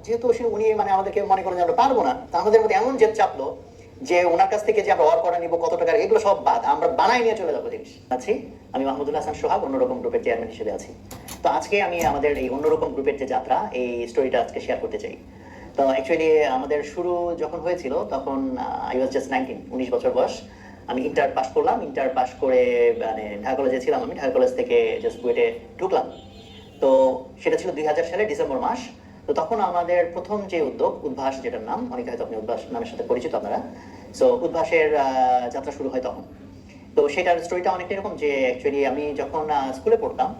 যেহেতু উনি মানে আমাদেরকে মনে করেন যে আমরা পারবো না, তা আমাদের মধ্যে এমন জেদ চাপলো যে ওনার কাছ থেকে যে আমরা ওয়ার্ক অর্ডার নিবো, কত টাকার, এগুলো সব বাদ, আমরা বানাই নিয়ে চলে যাবো জিনিস। আছি আমি মাহমুদুল হাসান সোহাগ, অন্যরকম গ্রুপের চেয়ারম্যান হিসেবে আছি। তো আজকে আমি আমাদের এই অন্যরকম গ্রুপের যে যাত্রা, এই স্টোরিটা আজকে শেয়ার করতে চাই। তো অ্যাকচুয়ালি আমাদের শুরু যখন হয়েছিল তখন আই ওয়াজ জাস্ট 19, 19 বছর বয়স। আমি ইন্টার পাস করলাম, ইন্টার পাস করে মানে ঢাকা কলেজে ছিলাম, আমি ঢাকা কলেজ থেকে জাস্ট বুয়েটে ঢুকলাম। তো সেটা ছিল 2000 সালে ডিসেম্বর মাস। তো তখন আমাদের প্রথম যে উদ্যোগ উদ্ভাস, যেটার নাম অনেকে হয়তো আপনি উদ্ভাস নামের সাথে পরিচিত আপনারা। সো উদ্ভাসের যাত্রা শুরু হয় তখন। তো সেটার স্টোরিটা অনেকটা এরকম যে অ্যাকচুয়ালি আমি যখন স্কুলে পড়তাম,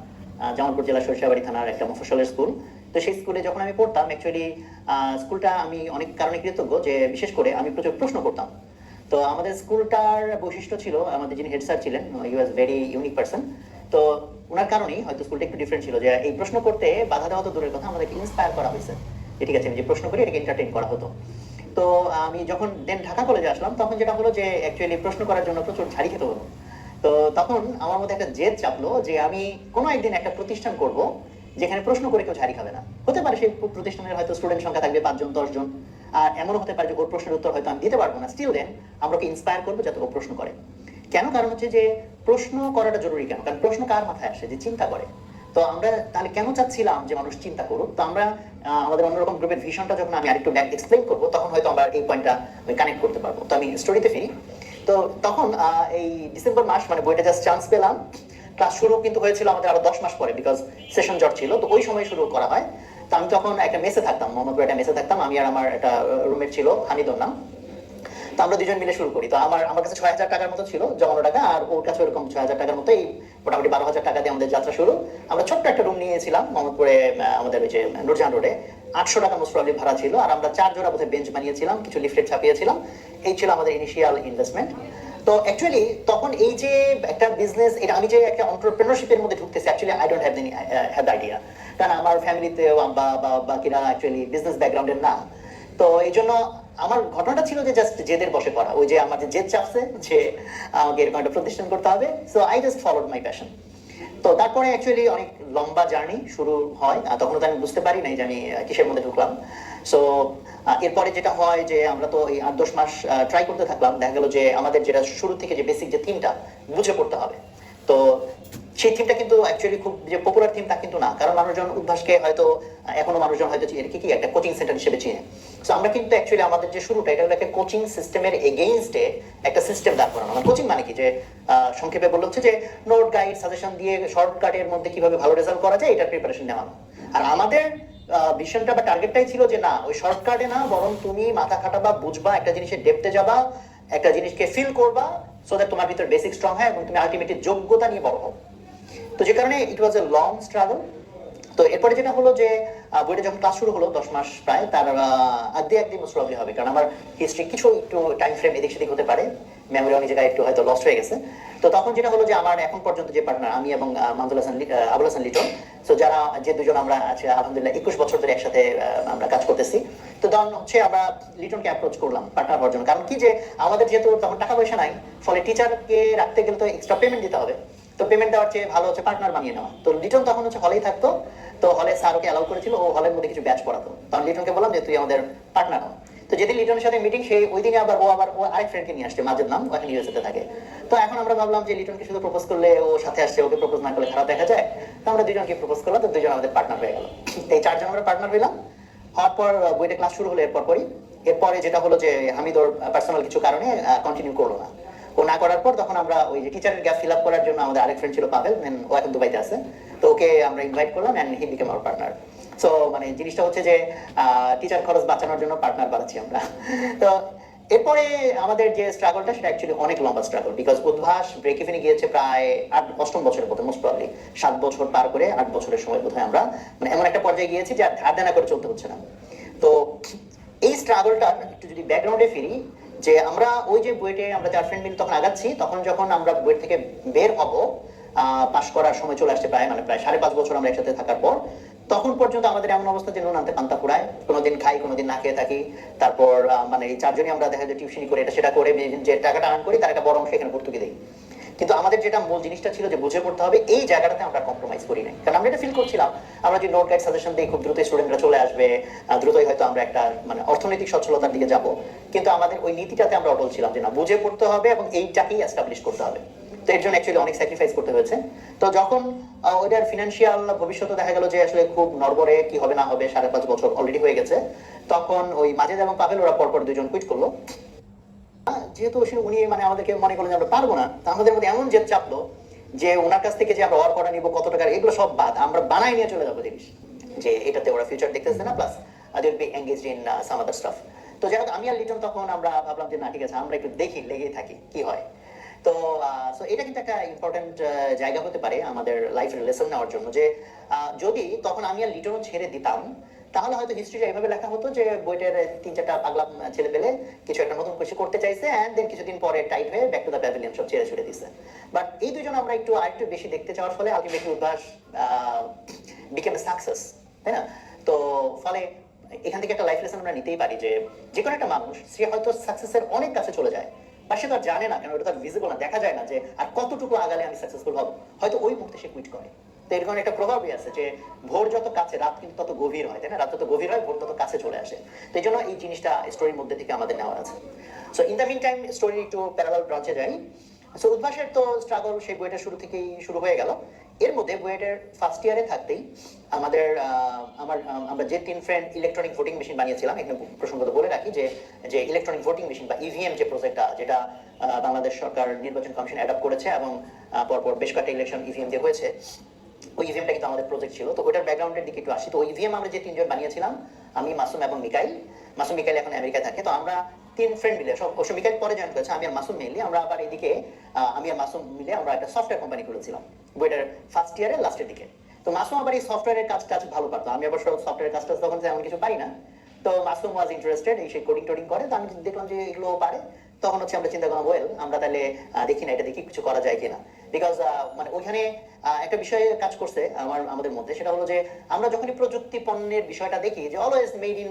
জামালপুর জেলা সরিষাবাড়ি থানার একটা মফস্বলের স্কুল। তো সেই স্কুলে যখন আমি পড়তাম অ্যাকচুয়ালি স্কুলটা আমি অনেক কারণে কৃতজ্ঞ, যে বিশেষ করে আমি প্রচুর প্রশ্ন করতাম। তো আমাদের স্কুলটার বৈশিষ্ট্য ছিল, আমাদের যিনি হেড স্যার ছিলেন, হি ওয়াজ ভেরি ইউনিক পার্সন। তো ওনার কারণেই হয়তো স্কুলটা একটু ডিফারেন্ট ছিল, যে এই প্রশ্ন করতে বাধা দেওয়া তো দূরের কথা, আমাদেরকে ইন্সপায়ার করা হয়েছে যে ঠিক আছে আমি যে প্রশ্ন করি এটাকে এন্টারটেইন করা হতো। তো আমি যখন দেন ঢাকা কলেজে আসলাম তখন যেটা হলো যে অ্যাকচুয়ালি প্রশ্ন করার জন্য প্রচুর ঝাড়ি খেতে হলো। তো তখন আমার মধ্যে একটা জেদ চাপলো যে আমি কোনো একদিন একটা প্রতিষ্ঠান করব যেখানে প্রশ্ন করে কেউ ঝাড়ি খাবে না। হতে পারে সেই প্রতিষ্ঠানের হয়তো স্টুডেন্ট সংখ্যা থাকবে 5 জন 10 জন, আর এমনও হতে পারে যে ওর প্রশ্নের উত্তর হয়তো আমি দিতে পারবো না, স্টিল দেন আমরা ওকে ইন্সপায়ার করবো যাতে ও প্রশ্ন করে। কেন? কারণ হচ্ছে যে প্রশ্ন করাটা জরুরি। কেন? কারণ প্রশ্ন কার মাথায় আসে? যে চিন্তা করে। তো আমরা তাহলে কেন চাচ্ছিলাম যে মানুষ চিন্তা করুক? তো আমরা আমাদের অন্যরকম গ্রুপের ভিশনটা যখন আমি আরেকটু ব্যাক এক্সপ্লেইন করবো তখন হয়তো আমরা এই পয়েন্টটা কানেক্ট করতে পারবো। তো আমি স্টোরিতে ফিরি। তো তখন এই ডিসেম্বর মাস, মানে বইটা জাস্ট চান্স পেলাম। ক্লাস শুরু কিন্তু হয়েছিল আমাদের আরো 10 মাস পরে, বিকজ সেশন জট ছিল, তো ওই সময় শুরু করা হয়। তো আমি তখন একটা মেসে থাকতাম, মোহাম্মদপুর একটা মেসে থাকতাম, আমি আর আমার একটা রুমমেট ছিল হানিদুর নাম। তো আমরা দুজন মিলে শুরু করি। তো আমার কাছে 6,000 টাকার মতো ছিল জমানো টাকা, আর ওর কাছে ওরকম 6,000 টাকার মতো, এই মোটামুটি 12,000 টাকা দিয়ে আমাদের যাত্রা শুরু। আমরা ছোট্ট একটা রুম নিয়েছিলাম মোহাম্মদপুরে, আমাদের ওই যে নুরজাহান রোডে। 800 টাকা মোস্ট প্রবাবলি ভাড়া ছিল, আর আমরা 4 জোড়া বোধহয় বেঞ্চ বানিয়েছিলাম, কিছু লিফলেট ছাপিয়েছিলাম। এই ছিল আমাদের ইনিশিয়াল ইনভেস্টমেন্ট। তো অ্যাকচুয়ালি তখন এই যে একটা বিজনেস, এটা আমি যে একটা এন্টারপ্রেনারশিপের মধ্যে ঢুকতেছি, actually I don't have the idea. কারণ আমার ফ্যামিলিতেও বাকিরা অ্যাকচুয়ালি বিজনেস ব্যাকগ্রাউন্ডের না। তো এই জন্য আমার ঘটনাটা ছিল যে জাস্ট জেদের বসে পড়া, ওই যে আমার যে জেদ চাপছে যে আমাকে এরকম একটা প্রতিষ্ঠান করতে হবে। So I just followed my passion. তো তারপরে অ্যাকচুয়ালি অনেক লম্বা জার্নি শুরু হয়, তখন তো আমি বুঝতে পারি নাই যে আমি কিসের মধ্যে ঢুকলাম। সো এরপরে যেটা হয় যে আমরা তো এই 8-10 মাস ট্রাই করতে থাকলাম। দেখা গেল যে আমাদের যেটা শুরু থেকে যে বেসিক যে থিমটা বুঝে পড়তে হবে, তো সেই থিমটা কিন্তু অ্যাকচুয়ালি খুব যে পপুলার থিম তা কিন্তু না। কারণ মানুষজন উদ্ভাসকে হয়তো এখনো মানুষজন হয়তো কি একটা কোচিং সেন্টার হিসেবে চিনে। সো আমরা কিন্তু অ্যাকচুয়ালি আমাদের যে শুরুটা, এটা হলো একটা কোচিং সিস্টেমের এগেইনস্টে একটা সিস্টেম দাঁড় করানো। মানে কোচিং মানে কি, যে সংক্ষেপে বললে হচ্ছে যে নোট গাইড সাজেশন দিয়ে শর্টকাটের মধ্যে কিভাবে ভালো রেজাল্ট করা যায় এটার প্রিপারেশন নেওয়ানো। আর আমাদের ভিশনটা বা টার্গেটটাই ছিল যে না, ওই শর্টকাটে না, বরং তুমি মাথা খাটাবা, বুঝবা, একটা জিনিসের ডেপথে যাবা, একটা জিনিসকে ফিল করবা, সো দ্যাট তোমার ভিতর বেসিক স্ট্রং হয় এবং তুমি আলটিমেটলি যোগ্যতা নিয়ে বড় হও। তো যে কারণে ইট ওয়াজ এ লং স্ট্রাগল। তো এরপরে যেটা হলো যে বইটা যখন ক্লাস শুরু হলো 10 মাস প্রায়, তার একদিন মোস্ট প্রবাবলি হবে, কারণ আমার হিস্ট্রি কিছু একটু টাইম ফ্রেম এদিক সেদিক হতে পারে, মেমোরি অনেক জায়গায় একটু হয়তো লস্ট হয়ে গেছে। তো তখন যেটা হলো যে আমার এখন পর্যন্ত যে পার্টনার, আমি এবং আবুল হাসান লিটন, তো যারা যে দুজন আমরা আছে আলহামদুলিল্লাহ 21 বছর ধরে একসাথে আমরা কাজ করতেছি। তো তখন হচ্ছে আমরা লিটনকে অ্যাপ্রোচ করলাম পার্টনার হওয়ার জন্য। কারণ কি, যে আমাদের যেহেতু তখন টাকা পয়সা নাই, ফলে টিচারকে রাখতে গেলে তো এক্সট্রা পেমেন্ট দিতে হবে। তো পেমেন্ট দেওয়ার চেয়ে ভালো হচ্ছে পার্টনার বানিয়ে নেওয়া। তো লিটন তখন হচ্ছে হলেই থাকতো। তো হলে স্যার ওকে অ্যালাউ করেছিল, ও হলের মধ্যে কিছু ব্যাচ পড়াতো। তখন লিটনকে বললাম যে তুই আমাদের পার্টনার হ। তো যেদিন লিটনের সাথে মিটিং, সেই ওই দিনে আবার ও আরেক ফ্রেন্ডকে নিয়ে আসছে, মাজেদ নাম, ও এখন ইউএসএতে থাকে। তো এখন আমরা ভাবলাম যে লিটনকে শুধু প্রপোজ করলে ও সাথে আসছে, ওকে প্রপোজ না করলে খারাপ দেখা যায়। তো আমরা দুজনকে প্রপোজ করলাম, তো দুজন আমাদের পার্টনার হয়ে গেল। এই 4 জন আমরা পার্টনার হইলাম। হওয়ার পর বইটা ক্লাস শুরু হলো এরপরে যেটা হলো যে হামিদ ওর পার্সোনাল কিছু কারণে কন্টিনিউ করলো না। ও না করার পর তখন আমরা ওই যে টিচারের গ্যাপ ফিল আপ করার জন্য আমাদের আরেক ফ্রেন্ড ছিল পাভেল, ও এখন দুবাইতে আছে। তো ওকে আমরা ইনভাইট করলাম and he became our partner. So মানে জিনিসটা হচ্ছে যে টিচার খরচ বাঁচানোর জন্য পার্টনার বাড়াচ্ছি আমরা। তো এরপরে আমাদের যে স্ট্রাগলটা, সেটা অ্যাকচুয়ালি অনেক লম্বা স্ট্রাগল, বিকজ উদ্ভাস ব্রেক ইভেনে গিয়েছে প্রায় 8-8ম বছরের মতো, মোস্ট প্রবাবলি 7 বছর পার করে 8 বছরের সময় বোধহয় আমরা মানে এমন একটা পর্যায়ে গিয়েছি যে আর ধার দেনা করে চলতে হচ্ছে না। তো এই স্ট্রাগলটা একটু যদি ব্যাকগ্রাউন্ডে ফিরি, যে আমরা ওই যে বুয়েটে আমরা 4 ফ্রেন্ড মিলে তখন আগাচ্ছি, তখন যখন আমরা বুয়েট থেকে বের হব, পাশ করার সময় চলে আসছে প্রায়, মানে প্রায় 5.5 বছর আমরা একসাথে থাকার পর, তখন পর্যন্ত আমাদের এমন অবস্থা যে নুন আনতে পান্তা ফুরায়, কোনোদিন খাই কোনোদিন না খেয়ে থাকি। তারপর মানে এই 4 জনই আমরা দেখা যায় টিউশনি করে, এটা সেটা করে যে টাকাটা আর্ন করি তার একটা বড় অংশ এখানে ভর্তুকি দিই। কিন্তু আমাদের যেটা মূল জিনিসটা ছিল যে বুঝে পড়তে হবে, এই জায়গাটাতে আমরা কম্প্রোমাইজ করি নাই, কারণ আমরা এটা ফিল করছিলাম আমরা যে নোট গাইড সাজেশন দিই খুব দ্রুত স্টুডেন্টরা চলে আসবে, দ্রুতই হয়তো আমরা একটা মানে অর্থনৈতিক সচ্ছলতার দিকে যাব, কিন্তু আমাদের ওই নীতিটাতে আমরা অটল ছিলাম যে না, বুঝে পড়তে হবে এবং এইটাকেই এস্টাবলিশ করতে হবে। তো এর জন্য অ্যাকচুয়ালি অনেক স্যাক্রিফাইস করতে হয়েছে। তো যখন ওইটার ফিনান্সিয়াল ভবিষ্যৎ দেখা গেল যে আসলে খুব নড়বড়ে, কি হবে না হবে, 5.5 বছর অলরেডি হয়ে গেছে, তখন ওই মাজেদ এবং পাভেল ওরা পরপর দুজন কুইট করলো। যেহেতু উনি মানে আমাদেরকে মনে করলেন যে আমরা পারবো না, তা আমাদের মধ্যে এমন জেদ চাপলো যে ওনার কাছ থেকে যে আমরা ওয়ার করা নিবো, কত টাকার, এগুলো সব বাদ, আমরা বানাই নিয়ে চলে যাবো জিনিস, যে এটাতে ওরা ফিউচার দেখতেছে না, plus they will be engaged in some other stuff. তো যাই হোক, আমি আর লিটন তখন আমরা ভাবলাম যে না ঠিক আছে, আমরা একটু দেখি, লেগেই থাকি কি হয়। তো এটা কিন্তু একটা ইম্পর্টেন্ট জায়গা হতে পারে আমাদের লাইফের লেসন নেওয়ার জন্য, যে যদি তখন আমি আর লিটনও ছেড়ে দিতাম, তাহলে হয়তো হিস্ট্রিটা এইভাবে লেখা হতো যে বইটার 3-4টা পাগলা ছেলে পেলে কিছু একটা নতুন কিছু করতে চাইছে, এন্ড দেন কিছুদিন পরে টাইট হয়ে ব্যাক টু দ্য প্যাভিলিয়ন সব ছেড়ে ছুড়ে দিছে। বাট এই দুজন আমরা একটু আরেকটু বেশি দেখতে চাওয়ার ফলে আলটিমেটলি উদ্ভাস বিকেম এ সাকসেস, তাই না? তো ফলে এখান থেকে একটা লাইফ লেসন আমরা নিতেই পারি যে যে কোনো একটা মানুষ সে হয়তো সাকসেসের অনেক কাছে চলে যায়, বা সে তো আর জানে না, কেন ওটা তার ভিজিবল না, দেখা যায় না যে আর কতটুকু আগালে আমি সাকসেসফুল হব, হয়তো ওই মুহূর্তে সে কুইট করে। তো এরকম একটা প্রভাবই আছে যে ভোর যত কাছে রাত কিন্তু তত গভীর হয়, তাই না? রাত তত গভীর হয়, ভোর তত কাছে চলে আসে। তো এই জন্য এই জিনিসটা স্টোরির মধ্যে থেকে আমাদের নেওয়া আছে। So in the meantime story একটু প্যারালাল ব্রাঞ্চে যাই। সো উদ্ভাসের তো স্ট্রাগল সেই বইটা শুরু থেকেই শুরু হয়ে গেল। এর মধ্যে বইয়ের ফার্স্ট ইয়ারে থাকতেই আমাদের আমরা যে 3 ফ্রেন্ড ইলেকট্রনিক ভোটিং মেশিন বানিয়েছিলাম, এখানে প্রসঙ্গত বলে রাখি যে যে ইলেকট্রনিক ভোটিং মেশিন বা ইভিএম যে প্রজেক্টটা, যেটা বাংলাদেশ সরকার নির্বাচন কমিশন অ্যাডপ্ট করেছে এবং পরপর বেশ কয়েকটা ইলেকশন ইভিএম দিয়ে হয়েছে, ওই ইভিএমটা কিন্তু আমাদের প্রজেক্ট ছিল। তো ওটার ব্যাকগ্রাউন্ডের দিকে একটু আসি। তো ওই ইভিএম আমরা যে 3 জন বানিয়েছিলাম, আমি, মাসুম এবং মিকাইল। মাসুম মিকাইল এখন আমেরিকায় থাকে। তো আমরা 3 ফ্রেন্ড মিলে, সব অবশ্য মিকাইল পরে জয়েন করেছে, আমি আর মাসুম মিলে আমরা আবার এদিকে আমি আর মাসুম মিলে আমরা একটা সফটওয়্যার কোম্পানি খুলেছিলাম বইটার ফার্স্ট ইয়ারের লাস্টের দিকে। তো মাসুম আবার এই সফটওয়্যারের কাজ ভালো পারতো, আমি আবার সফটওয়্যারের কাজটা তখন তেমন কিছু পারি না। তো মাসুম ওয়াজ ইন্টারেস্টেড, এই সেই কোডিং টোডিং করে। তো আমি দেখলাম যে এগুলো পারে, তখন হচ্ছে আমরা চিন্তা করলাম ওয়েল আমরা তাহলে দেখি না, এটা দেখি কিছু করা যায় কিনা। বিকজ মানে ওইখানে একটা বিষয়ে কাজ করছে আমাদের মধ্যে, সেটা হলো যে আমরা যখনই প্রযুক্তি পণ্যের বিষয়টা দেখি যে always made in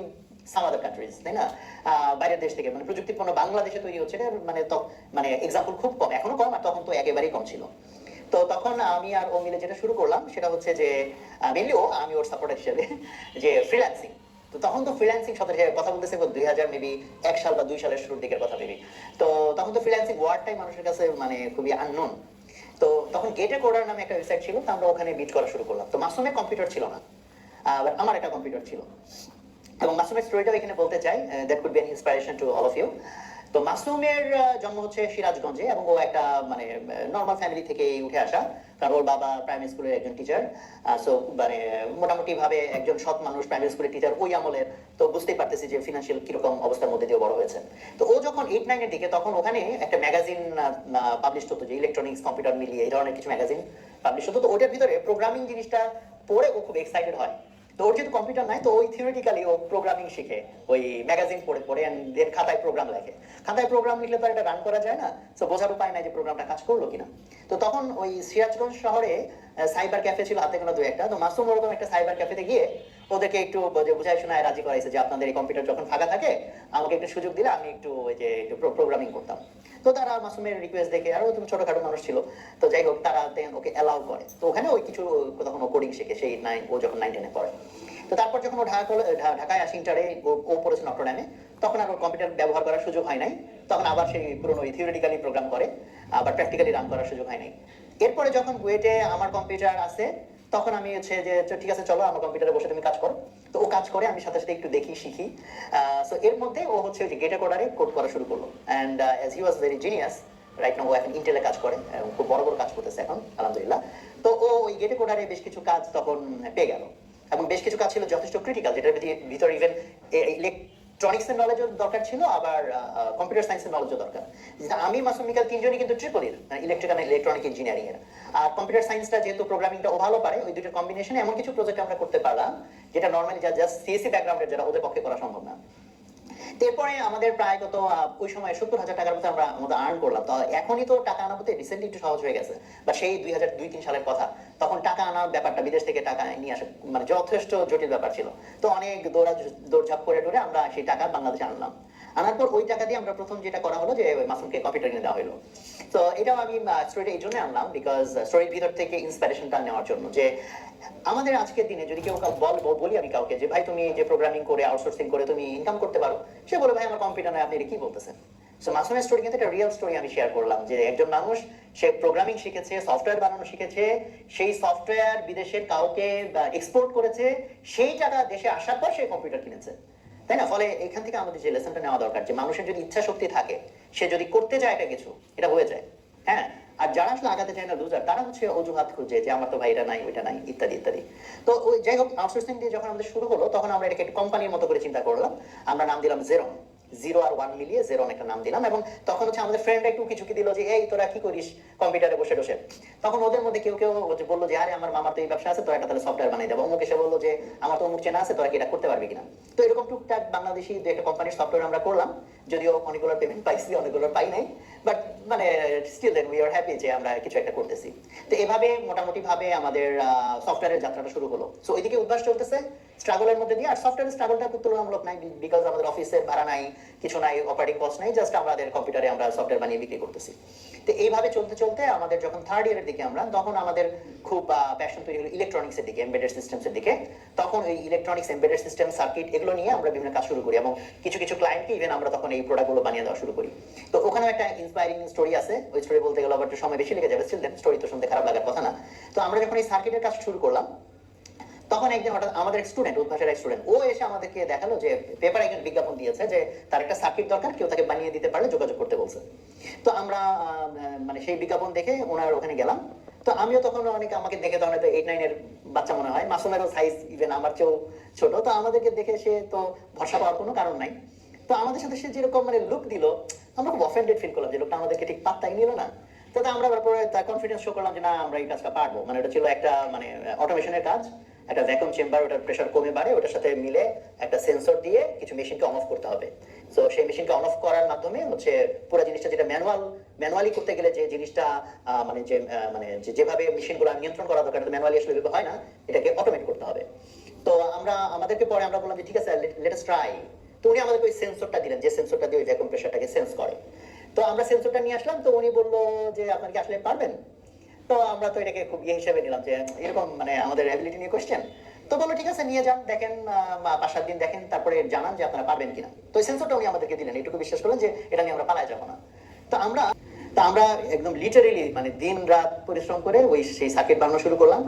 some other countries, তাই না? বাইরের দেশ থেকে, মানে প্রযুক্তি পণ্য বাংলাদেশে তৈরি হচ্ছে, মানে মানে এক্সাম্পল খুব কম, এখনো কম, আর তখন তো একেবারেই কম ছিল। তো তখন আমি আর ও মিলে যেটা শুরু করলাম সেটা হচ্ছে যে মেনলি আমি ওর সাপোর্টার হিসেবে, যে ফ্রিল্যান্সিং। তো তখন তো ফ্রিল্যান্সিং শব্দের কথা বলতেছে 2000 মেবি 1 সাল বা 2 সালের শুরুর দিকের কথা মেবি। তো তখন তো ফ্রিল্যান্সিং ওয়ার্ডটাই মানুষের কাছে মানে খুবই আননোন। তো তখন গেটে কোডার নামে একটা ওয়েবসাইট ছিল, তো আমরা ওখানে বিট করা শুরু করলাম। তো মাসুমের কম্পিউটার ছিল না, আমার একটা কম্পিউটার ছিল। এবং মাসুমের স্টোরিটাও এখানে বলতে চাই, that could be an inspiration to all of you. তো মাসুমের জন্ম হচ্ছে সিরাজগঞ্জে, এবং ও একটা মানে নর্মাল ফ্যামিলি থেকে উঠে আসা, কারণ ওর বাবা প্রাইমারি স্কুলের একজন টিচার। সো মানে মোটামুটি ভাবে একজন সৎ মানুষ, প্রাইমারি স্কুলের টিচার ওই আমলের। তো বুঝতেই পারতেছি যে ফিনান্সিয়াল কিরকম অবস্থার মধ্যে দিয়ে বড় হয়েছে। তো ও যখন 8-9 এর দিকে, তখন ওখানে একটা ম্যাগাজিন পাবলিশ হতো, যে ইলেকট্রনিক্স কম্পিউটার মিলিয়ে এই ধরনের কিছু ম্যাগাজিন পাবলিশ হতো। তো ওটার ভিতরে প্রোগ্রামিং জিনিসটা পড়ে ও খুব এক্সাইটেড হয়। তো ওর যেহেতু কম্পিউটার নাই, তো ওই থিওরিটিক্যালি ও প্রোগ্রামিং শিখে, ওই ম্যাগাজিন পড়ে পড়ে এর খাতায় প্রোগ্রাম লেখে। খাতায় প্রোগ্রাম লিখলে তো এটা রান করা যায় না, তো বোঝার উপায় নাই যে প্রোগ্রামটা কাজ করলো কিনা। তো তখন ওই সিরাজগঞ্জ শহরে সাইবার ক্যাফে ছিল হাতে গোনা 2-1টা। তো মাসুম ওরকম একটা সাইবার ক্যাফেতে গিয়ে ওদেরকে একটু বুঝাই শোনায় রাজি করাইছে যে আপনাদের এই কম্পিউটার যখন ফাঁকা থাকে আমাকে একটু সুযোগ দিলে আমি একটু ওই যে একটু প্রোগ্রামিং করতাম। তো তারা মাসুমের রিকোয়েস্ট দেখে, আরো তুমি ছোটখাটো মানুষ ছিল, তো যাই হোক তারা ওকে অ্যালাউ করে। তো ওখানে ওই কিছু তখন ও কোডিং শিখে, সেই ও যখন 9-10 পড়ে। তো তারপর যখন ও ঢাকায় আসে ইন্টারে, ও পড়েছে নটরডেমে, তখন আর কম্পিউটার ব্যবহার করার সুযোগ হয় নাই। তখন আবার সেই পুরনো থিওরিটিক্যালি প্রোগ্রাম করে, আবার প্র্যাকটিক্যালি রান করার সুযোগ হয় নাই। এরপরে যখন বুয়েটে আমার কম্পিউটার আছে, তখন আমি হচ্ছে যে ঠিক আছে চলো আমার কম্পিউটারে বসে তুমি কাজ করো। তো ও কাজ করে, আমি সাথে সাথে একটু দেখি, শিখি। সো এর মধ্যে ও হচ্ছে যে গেটে কোডারে কোড করা শুরু করলো। And as he was very genius, right now ও এখন ইন্টেলে কাজ করে, খুব বড় বড় কাজ করতেছে এখন আলহামদুলিল্লাহ। তো ও ওই গেটে কোডারে বেশ কিছু কাজ তখন পেয়ে গেল, এবং বেশ কিছু কাজ ছিল যথেষ্ট ক্রিটিক্যাল, যেটার ভিতরে ইভেন ইলেকট্রনিক্স এর নলেজও দরকার ছিল, আবার কম্পিউটার সায়েন্সের নলেজও দরকার। আমি মাসুম মিকাল 3 জনই কিন্তু triple electrical and electronic engineering এর। আর কম্পিউটার সায়েন্সটা যেহেতু প্রোগ্রামিংটা ও ভালো পারে, ওই দুটোর কম্বিনেশনে এমন কিছু প্রজেক্ট আমরা করতে পারলাম যেটা নর্মালি জাস্ট সিএসসি ব্যাকগ্রাউন্ডের যারা, ওদের পক্ষে করা সম্ভব না। এরপরে আমাদের প্রায় কত ওই সময় 70,000 টাকার মতো আমরা আমাদের আর্ন করলাম। তো এখনই তো টাকা আনা বলতে রিসেন্টলি একটু সহজ হয়ে গেছে, বা সেই 2002-3 সালের কথা। তখন টাকা আনার ব্যাপারটা, বিদেশ থেকে টাকা নিয়ে আসা মানে যথেষ্ট জটিল ব্যাপার ছিল। তো অনেক দৌড়ঝাঁপ করে আমরা সেই টাকা বাংলাদেশে আনলাম। আনার পর ওই টাকা দিয়ে আমরা প্রথম যেটা করা হলো যে মাসুমকে কম্পিউটার কিনে দেওয়া হলো। তো এটাও আমি স্টোরিটা এই জন্য আনলাম বিকজ স্টোরির ভিতর থেকে ইন্সপিরেশনটা নেওয়ার জন্য যে আমাদের আজকের দিনে যদি কেউ বলি আমি কাউকে যে ভাই তুমি যে প্রোগ্রামিং করে আউটসোর্সিং করে তুমি ইনকাম করতে পারো, সে বলে ভাই আমার কম্পিউটার নয়, আপনি এটা কি বলতেছেন। সো মাসুমের স্টোরি কিন্তু একটা রিয়েল স্টোরি আমি শেয়ার করলাম যে একজন মানুষ সে প্রোগ্রামিং শিখেছে, সফটওয়্যার বানানো শিখেছে, সেই সফটওয়্যার বিদেশের কাউকে এক্সপোর্ট করেছে, সেই টাকা দেশে আসার পর সে কম্পিউটার কিনেছে, তাই না? ফলে এখান থেকে আমাদের যে লেসনটা নেওয়া দরকার যে মানুষের যদি ইচ্ছা শক্তি থাকে, সে যদি করতে চায় এটা কিছু, এটা হয়ে যায়। হ্যাঁ, আর যারা আসলে আগাতে চায় না লুজার, তারা হচ্ছে অজুহাত খুঁজে যে আমার তো ভাই এটা নাই ওইটা নাই ইত্যাদি ইত্যাদি। তো ওই যাই হোক, আউটসোর্সিং দিয়ে যখন আমাদের শুরু হলো তখন আমরা এটাকে একটা কোম্পানির মতো করে চিন্তা করলাম। আমরা নাম দিলাম জেরন, 0 আর 1 মিলিয়ে জেরন একটা নাম দিলাম। এবং তখন হচ্ছে আমাদের ফ্রেন্ডরা একটু কিছু দিল যে এই তোরা কি করিস কম্পিউটারে বসে বসে। তখন ওদের মধ্যে কেউ কেউ বললো যে আরে আমার মামার তো এই ব্যবসা আছে, তোরা একটা তাহলে সফটওয়্যার বানিয়ে দেবো। অমুক এসে বললো যে আমার তো অমুক চেনা আছে, তোরা কি এটা করতে পারবি কিনা। তো এরকম টুকটাক বাংলাদেশি দু একটা কোম্পানির সফটওয়্যার আমরা করলাম, যদিও অনেকগুলো পেমেন্ট পাইছি, অনেকগুলো পাই নাই, বাট মানে still then we are happy যে আমরা কিছু একটা করতেছি। তো এভাবে মোটামুটি ভাবে আমাদের সফটওয়্যারের যাত্রাটা শুরু হলো। সো ওইদিকে উদ্ভাস চলতেছে স্ট্রাগলের মধ্যে দিয়ে। আর সফটওয়্যার স্ট্রাগলটা খুব তুলনামূলক নাই বিকজ আমাদের অফিসের ভাড়া নাই, কিছু নাই, অপারেটিং কস্ট নাই, জাস্ট আমাদের কম্পিউটারে আমরা সফটওয়্যার বানিয়ে বিক্রি করতেছি। তো এইভাবে চলতে চলতে আমাদের যখন থার্ড ইয়ারের দিকে আমরা, তখন আমাদের খুব প্যাশন তৈরি হলো ইলেকট্রনিক্স এর দিকে, এমবেডেড সিস্টেমস এর দিকে। তখন ওই ইলেকট্রনিক্স, এমবেডেড সিস্টেম, সার্কিট এগুলো নিয়ে আমরা বিভিন্ন কাজ শুরু করি এবং কিছু কিছু ক্লায়েন্টকে ইভেন আমরা তখন এই প্রোডাক্টগুলো বানিয়ে দেওয়া শুরু করি। তো ওখানেও একটা ইন্সপায়ারিং স্টোরি আছে, ওই স্টোরি বলতে গেলে আবার একটু সময় বেশি লেগে যাবে, স্টিল দেন স্টোরি তো শুনতে খারাপ লাগার কথা না। তো আমরা যখন এই সার্কিটের কাজ শুরু করলাম, তখন একদিন হঠাৎ আমাদের স্টুডেন্ট, উদ্ভাসের এক স্টুডেন্ট, ও এসে আমাদেরকে দেখালো যে পেপারে একজন বিজ্ঞাপন দিয়েছে যে তার একটা সার্কিট দরকার, কেউ তাকে বানিয়ে দিতে পারলে যোগাযোগ করতে বলছে। তো আমরা মানে সেই বিজ্ঞাপন দেখে ওনার ওখানে গেলাম। তো আমিও তখন অনেকে আমাকে দেখে তখন হয়তো 8-9 এর বাচ্চা মনে হয়, মাসুমেরও সাইজ ইভেন আমার চেয়েও ছোট। তো আমাদেরকে দেখে সে তো ভরসা পাওয়ার কোনো কারণ নাই। তো আমাদের সাথে সে যেরকম মানে লুক দিল, আমরা খুব অফেন্ডেড ফিল করলাম যে লোকটা আমাদেরকে ঠিক পাত্তাই নিল না। তো আমরা তারপরে তার কনফিডেন্স শো করলাম যে না আমরা এই কাজটা পারবো। মানে এটা ছিল একটা মানে অটোমেশনের কাজ, একটা ভ্যাকুয়াম চেম্বার, ওটার প্রেসার কমে বাড়ে, ওটার সাথে মিলে একটা সেন্সর দিয়ে কিছু মেশিনকে অন অফ করতে হবে। তো সেই মেশিনকে অন অফ করার মাধ্যমে হচ্ছে পুরো জিনিসটা, যেটা ম্যানুয়ালি করতে গেলে যে জিনিসটা মানে যে মানে যেভাবে মেশিনগুলো নিয়ন্ত্রণ করা দরকার, ম্যানুয়ালি আসলে এভাবে হয় না, এটাকে অটোমেট করতে হবে। তো আমাদেরকে পরে আমরা বললাম যে ঠিক আছে লেট আস ট্রাই। তো উনি আমাদেরকে ওই সেন্সরটা দিলেন, যে সেন্সরটা দিয়ে ওই ভ্যাকুয়াম প্রেসারটাকে সেন্স করে। তো আমরা সেন্সরটা নিয়ে আসলাম। তো উনি বললো যে আপনারা কি আসলে পারবেন? তো আমরা তো এটাকে খুব হিসেবে নিলাম যে এরকম মানে আমাদের অ্যাবিলিটি নিয়ে কোশ্চেন। তো বললো ঠিক আছে নিয়ে যান, দেখেন 5-7 দিন দেখেন, তারপরে জানান যে আপনারা পারবেন কিনা। তো এই সেন্সরটা উনি আমাদেরকে দিলেন, এটুকু বিশ্বাস করলেন যে এটা নিয়ে আমরা পালায় যাবো না। তো আমরা একদম লিটারেলি মানে দিন রাত পরিশ্রম করে ওই সেই সার্কিট বানানো শুরু করলাম।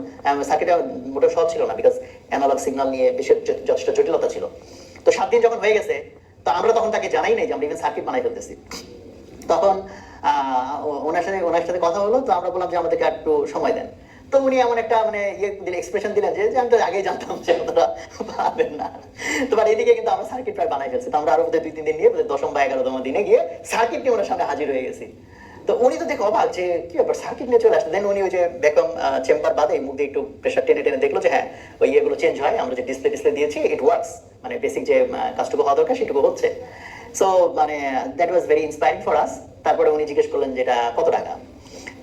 সার্কিটটা মোটেও সহজ ছিল না বিকজ অ্যানালগ সিগন্যাল নিয়ে বেশি যথেষ্ট জটিলতা ছিল। তো 7 দিন যখন হয়ে গেছে, তো আমরা তখন তাকে জানাই নাই যে আমরা ইভেন সার্কিট বানাই ফেলতেছি। তখন ওনার সাথে কথা হলো। তো আমরা বললাম যে আমাদেরকে একটু সময় দেন। তো উনি এমন একটা মানে এক্সপ্রেশন দিলেন যে আমি তো আগেই জানতাম যে ওনারা পারবেন না। তো এদিকে কিন্তু আমরা সার্কিট প্রায় বানাই ফেলছি। তো আমরা আরো 2-3 দিন নিয়ে 10ম বা 11তম দিনে গিয়ে সার্কিট নিয়ে ওনার সামনে হাজির হয়ে গেছি। তো উনি তো দেখো অবাক যে কি ব্যাপার, সার্কিট নিয়ে চলে আসলো। দেন উনি ওই যে ভ্যাকুয়াম চেম্বার বাদে মুখ দিয়ে একটু প্রেসার টেনে টেনে দেখলো যে হ্যাঁ ওই ইয়েগুলো চেঞ্জ হয়, আমরা যে ডিসপ্লে দিয়েছি ইট ওয়ার্কস, মানে বেসিক যে কাজটুকু হওয়া দরকার সেটুকু হচ্ছে। সো মানে that was very inspiring for us. তারপরে উনি জিজ্ঞেস করলেন যে এটা কত টাকা।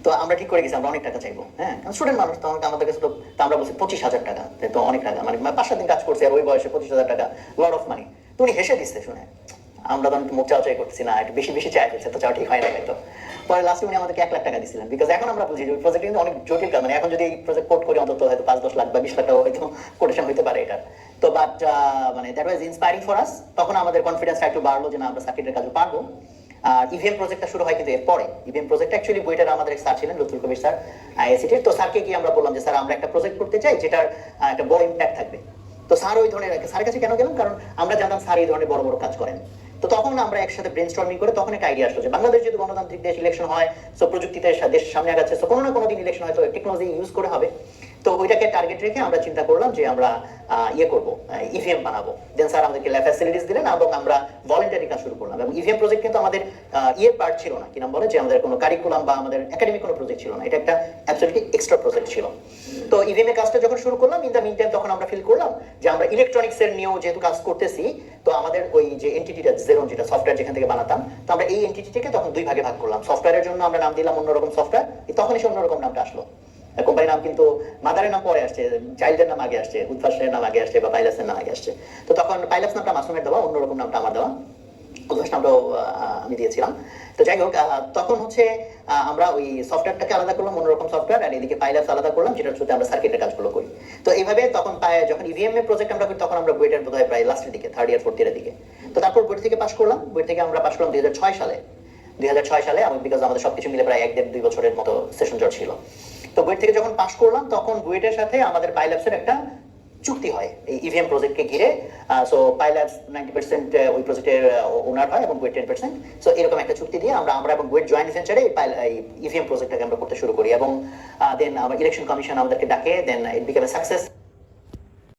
তো আমরা ঠিক করে গেছি আমরা অনেক টাকা চাইবো। হ্যাঁ, স্টুডেন্ট মানুষ, তখন আমাদের কাছে তো আমরা বলছি 25,000 টাকা। তো অনেক টাকা, মানে 5-7 দিন কাজ করছে আর ওই বয়সে 25,000 টাকা লট অফ মানি। তো উনি হেসে দিচ্ছে শুনে। আমরা তখন মুখ চাওয়াচাই করতেছি না, একটু বেশি বেশি চাই ফেলছে, তো চাওয়া ঠিক হয় না। তো পরে লাস্টে উনি আমাদেরকে 1 লাখ টাকা দিয়েছিলেন বিকজ এখন আমরা বুঝি যে ওই প্রজেক্ট কিন্তু অনেক জটিল কাজ। মানে এখন যদি এই প্রজেক্ট কোড করি অন্তত হয়তো 5-10 লাখ বা 20 লাখ টাকা হয়তো কোটেশন হইতে পারে এটা। তো বাট মানে that was inspiring for us. তখন আমাদের কনফিডেন্সটা একটু বাড়লো যে না আমরা সার্কিটের কাজ পারবো। আর ইভিএম প্রজেক্টটা শুরু হয় কিন্তু এরপরে। ইভিএম প্রজেক্ট অ্যাকচুয়ালি বইটার আমাদের এক স্যার ছিলেন লুৎফুল কবির স্যার আইআইসিটির। তো স্যারকে গিয়ে আমরা বললাম যে স্যার আমরা একটা প্রজেক্ট করতে চাই যেটার একটা বড় ইম্প্যাক্ট থাকবে। তো স্যার ওই ধরনের, স্যারের কাছে কেন গেলাম কারণ আমরা জানতাম স্যার এই ধরনের বড় বড় কাজ করেন। তো তখন আমরা একসাথে ব্রেনস্টর্মিং করে তখন একটা আইডিয়া আসলো যে বাংলাদেশ যেহেতু গণতান্ত্রিক দেশ, ইলেকশন হয়, সো প্রযুক্তিতে দেশ সামনে আগাচ্ছে, সো কোনো না কোনো দিন ইলেকশন হয়তো টেকনোলজি ইউজ করে হবে। তো ওইটাকে টার্গেট রেখে আমরা চিন্তা করলাম যে আমরা ইয়ে করবো, ইভিএম বানাবো। দেন স্যার আমাদেরকে ল্যাব ফ্যাসিলিটিস দিলেন এবং আমরা ভলেন্টারি কাজ শুরু করলাম। এবং ইভিএম প্রজেক্ট কিন্তু আমাদের ইয়ের পার্ট ছিল না, কি নাম বলে যে আমাদের কোনো কারিকুলাম বা আমাদের একাডেমিক কোনো প্রজেক্ট ছিল না, এটা একটা অ্যাবসলিউটলি এক্সট্রা প্রজেক্ট ছিল। তো ইভিএম এর কাজটা যখন শুরু করলাম, ইন দ্য মিন টাইম তখন আমরা ফিল করলাম যে আমরা ইলেকট্রনিক্স এর নিয়েও যেহেতু কাজ করতেছি, তো আমাদের ওই যে এন্টিটিটা জেরন, যেটা সফটওয়্যার যেখান থেকে বানাতাম, তো আমরা এই এন্টিটিটাকে তখন 2 ভাগে ভাগ করলাম। সফটওয়্যারের জন্য আমরা নাম দিলাম অন্যরকম সফটওয়্যার, তখন এসে অন্যরকম নামটা আসলো। কোম্পানির নাম কিন্তু মাদারের নাম পরে আসছে, চাইল্ডের নাম আগে আসছে, উদ্ভাসের নাম আগে আসছে বা পাইলাসের নাম আগে আসছে। তো তখন পাইলাস নামটা মাসুমের দেওয়া, অন্যরকম নামটা আমার দেওয়া। উদ্ভাসনাটাও আমি দিয়েছিলাম। তো যাই হোক, তখন হচ্ছে আমরা ওই সফটওয়্যারটাকে আলাদা করলাম, অন্যরকম সফটওয়্যার, আর এদিকে পাইলাস আলাদা করলাম, যেটার সাথে আমরা সার্কিটের কাজগুলো করি। তো এইভাবে তখন যখন ইভিএম এর প্রজেক্ট আমরা করি, তখন আমরা বুয়েটের বোধহয় প্রায় লাস্টের দিকে, থার্ড ইয়ার ফোর্থ ইয়ারের দিকে। তো তারপর বুয়েট থেকে পাশ করলাম। বুয়েট থেকে আমরা পাশ করলাম 2006 সালে। 2006 সালে আমি, বিকজ আমাদের সবকিছু মিলে প্রায় 1-1.5-2 বছরের মতো সেশন জট ছিল। তো বুয়েট থেকে যখন পাশ করলাম, তখন বুয়েটের সাথে আমাদের পাইলাপসের একটা চুক্তি হয় এই ইভিএম প্রজেক্টকে ঘিরে। সো পাইলাপস 90% ওই প্রজেক্টের ওনার হয় এবং বুয়েট 10%। সো এরকম একটা চুক্তি দিয়ে আমরা এবং বুয়েট জয়েন্ট ভেঞ্চারে এই ইভিএম প্রজেক্টটাকে আমরা করতে শুরু করি, এবং দেন আমার ইলেকশন কমিশন আমাদেরকে ডাকে, দেন ইট বিকেম এ সাকসেস।